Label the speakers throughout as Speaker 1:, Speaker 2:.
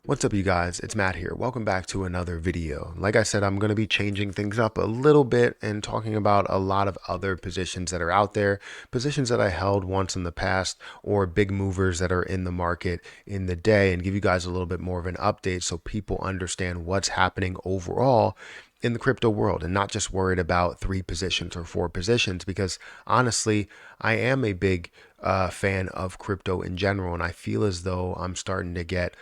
Speaker 1: What's up, you guys? It's Matt here. Welcome back to another video. Like I said, I'm going to be changing things up a little bit and talking about a lot of other positions that are out there, positions that I held once in the past, or big movers that are in the market in the day, and give you guys a little bit more of an update so people understand what's happening overall in the crypto world and not just worried about 3 positions or 4 positions, because honestly, I am a big fan of crypto in general, and I feel as though I'm starting to get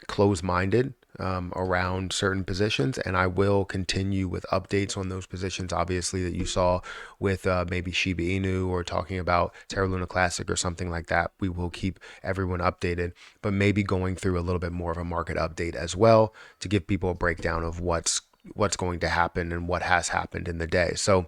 Speaker 1: close-minded around certain positions, and I will continue with updates on those positions, obviously, that you saw with maybe Shiba Inu or talking about Terra Luna Classic or something like that. We will keep everyone updated, but maybe going through a little bit more of a market update as well to give people a breakdown of what's going to happen and what has happened in the day. So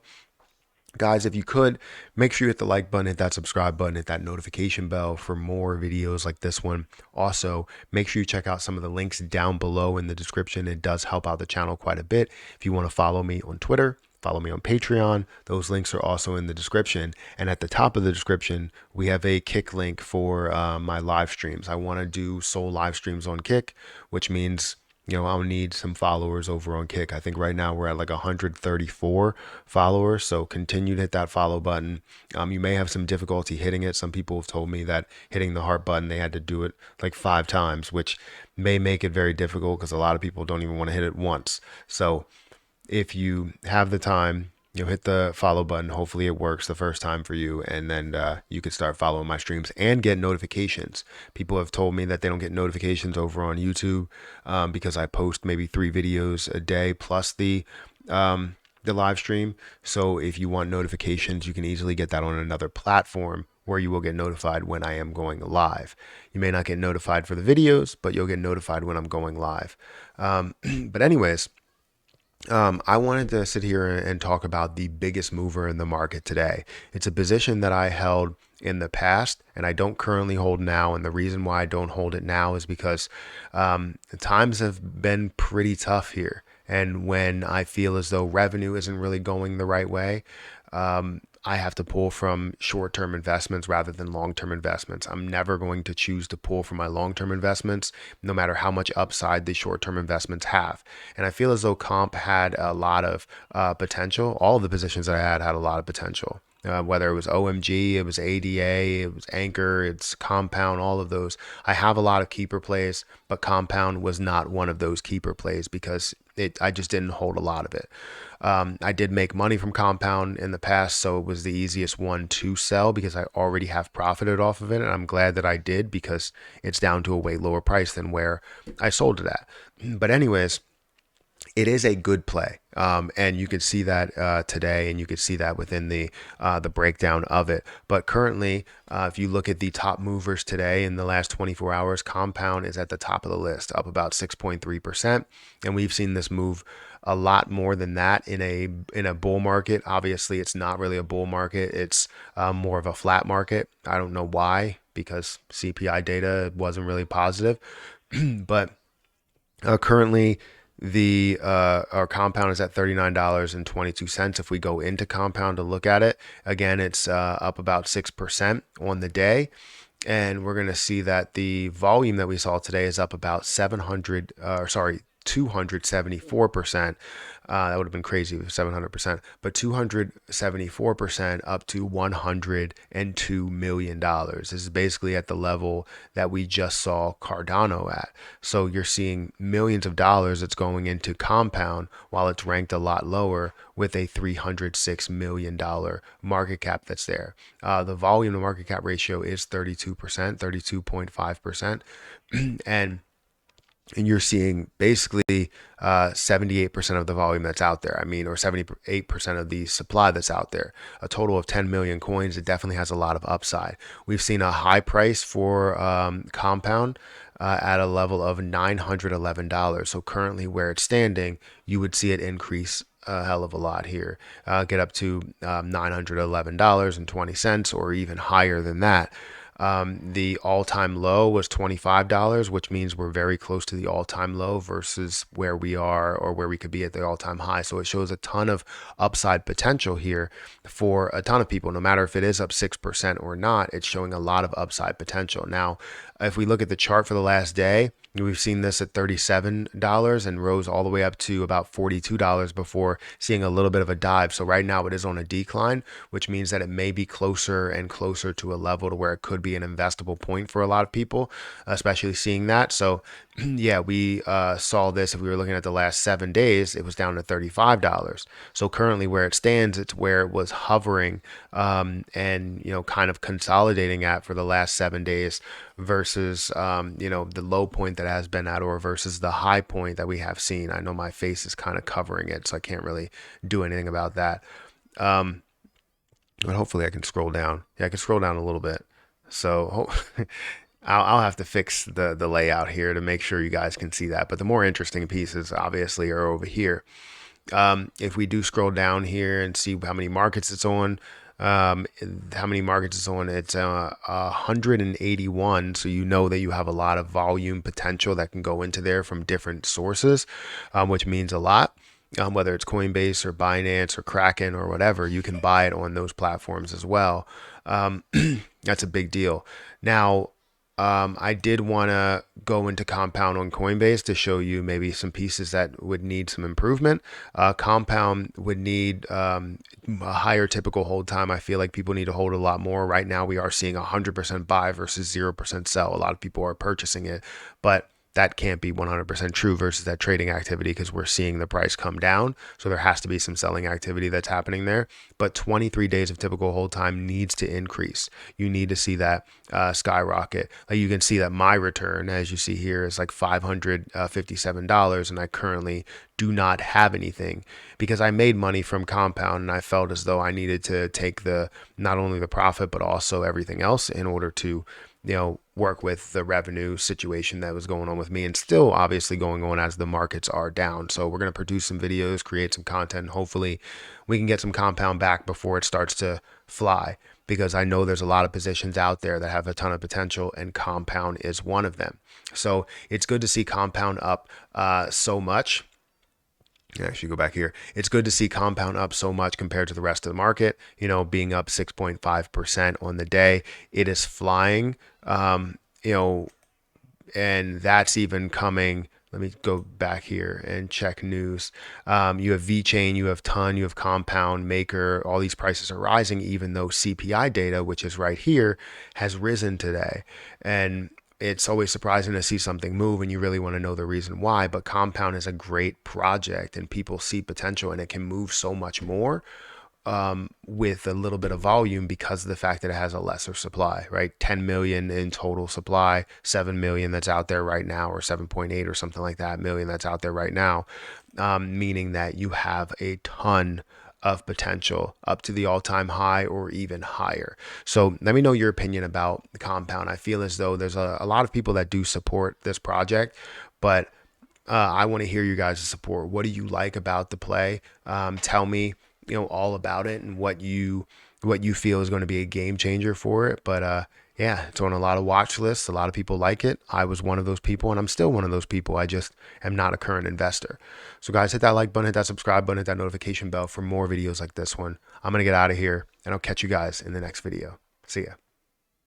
Speaker 1: guys, if you could, make sure you hit the like button, hit that subscribe button, hit that notification bell for more videos like this one. Also, make sure you check out some of the links down below in the description. It does help out the channel quite a bit. If you want to follow me on Twitter, follow me on Patreon, those links are also in the description. And at the top of the description, we have a Kick link for my live streams. I want to do sole live streams on Kick, which means I'll need some followers over on Kick. I think right now we're at like 134 followers. So continue to hit that follow button. You may have some difficulty hitting it. Some people have told me that hitting the heart button, they had to do it like 5 times, which may make it very difficult because a lot of people don't even want to hit it once. So if you have the time, hit the follow button. Hopefully it works the first time for you, and then you can start following my streams and get notifications. People have told me that they don't get notifications over on YouTube because I post maybe 3 videos a day plus the live stream. So if you want notifications, you can easily get that on another platform where you will get notified when I am going live. You may not get notified for the videos, but you'll get notified when I'm going live. But anyways, I wanted to sit here and talk about the biggest mover in the market today. It's a position that I held in the past and I don't currently hold now. And the reason why I don't hold it now is because the times have been pretty tough here. And when I feel as though revenue isn't really going the right way, I have to pull from short-term investments rather than long-term investments. I'm never going to choose to pull from my long-term investments, no matter how much upside the short-term investments have. And I feel as though comp had a lot of potential. All of the positions that I had a lot of potential. Whether it was OMG, it was ADA, it was Anchor, it's Compound, all of those. I have a lot of keeper plays, but Compound was not one of those keeper plays because I just didn't hold a lot of it. I did make money from Compound in the past, so it was the easiest one to sell because I already have profited off of it. And I'm glad that I did because it's down to a way lower price than where I sold it at. But anyways, it is a good play, and you can see that today, and you can see that within the breakdown of it. But currently, if you look at the top movers today in the last 24 hours, Compound is at the top of the list, up about 6.3%, and we've seen this move a lot more than that in a bull market. Obviously, it's not really a bull market; it's more of a flat market. I don't know why, because CPI data wasn't really positive, but currently the our Compound is at $39.22. If we go into Compound to look at it again, it's up about 6% on the day, and we're going to see that the volume that we saw today is up about 274%. That would have been crazy with 700%, but 274% up to $102 million. This is basically at the level that we just saw Cardano at. So you're seeing millions of dollars that's going into Compound while it's ranked a lot lower with a $306 million market cap that's there. The volume to market cap ratio is 32%, 32.5%. And you're seeing basically 78% of the volume that's out there. Or 78% of the supply that's out there. A total of 10 million coins. It definitely has a lot of upside. We've seen a high price for Compound at a level of $911. So currently where it's standing, you would see it increase a hell of a lot here, get up to $911.20 or even higher than that. The all-time low was $25, which means we're very close to the all-time low versus where we are or where we could be at the all-time high. So it shows a ton of upside potential here for a ton of people. No matter if it is up 6% or not, it's showing a lot of upside potential. Now, if we look at the chart for the last day, We've seen this at $37 and rose all the way up to about $42 before seeing a little bit of a dive. So right now it is on a decline, which means that it may be closer and closer to a level to where it could be an investable point for a lot of people, especially seeing that. So yeah, we saw this. If we were looking at the last 7 days, it was down to $35. So currently where it stands, it's where it was hovering and, kind of consolidating at for the last 7 days versus, the low point that has been at, or versus the high point that we have seen. I know my face is kind of covering it, so I can't really do anything about that. But hopefully I can scroll down. Yeah, I can scroll down a little bit. So I'll have to fix the layout here to make sure you guys can see that. But the more interesting pieces obviously are over here. If we do scroll down here and see how many markets it's on, it's 181. So you know that you have a lot of volume potential that can go into there from different sources, which means a lot. Whether it's Coinbase or Binance or Kraken or whatever, you can buy it on those platforms as well. That's a big deal. Now, I did want to go into Compound on Coinbase to show you maybe some pieces that would need some improvement. Compound would need a higher typical hold time. I feel like people need to hold a lot more. Right now, we are seeing 100% buy versus 0% sell. A lot of people are purchasing it, but that can't be 100% true versus that trading activity because we're seeing the price come down. So there has to be some selling activity that's happening there. But 23 days of typical hold time needs to increase. You need to see that skyrocket. Like you can see that my return, as you see here, is like $557, and I currently do not have anything because I made money from Compound, and I felt as though I needed to take the not only the profit but also everything else in order to work with the revenue situation that was going on with me and still obviously going on as the markets are down. So we're going to produce some videos, create some content, and hopefully we can get some Compound back before it starts to fly, because I know there's a lot of positions out there that have a ton of potential, and Compound is one of them. So it's good to see Compound up so much. Actually, go back here. It's good to see Compound up so much compared to the rest of the market, being up 6.5% on the day. It is flying, and that's even coming. Let me go back here and check news. You have VeChain, you have Ton, you have Compound, Maker. All these prices are rising, even though CPI data, which is right here, has risen today. And it's always surprising to see something move and you really want to know the reason why. But Compound is a great project and people see potential, and it can move so much more with a little bit of volume because of the fact that it has a lesser supply, right? 10 million in total supply, 7 million that's out there right now, or 7.8 or something like that million that's out there right now, meaning that you have a ton of potential up to the all-time high or even higher. So let me know your opinion about the Compound. I feel as though there's a lot of people that do support this project, but I want to hear you guys' support. What do you like about the play? Tell me, all about it and what you feel is going to be a game changer for it. But yeah, it's on a lot of watch lists. A lot of people like it. I was one of those people, and I'm still one of those people. I just am not a current investor. So guys, hit that like button, hit that subscribe button, hit that notification bell for more videos like this one. I'm going to get out of here, and I'll catch you guys in the next video. See ya.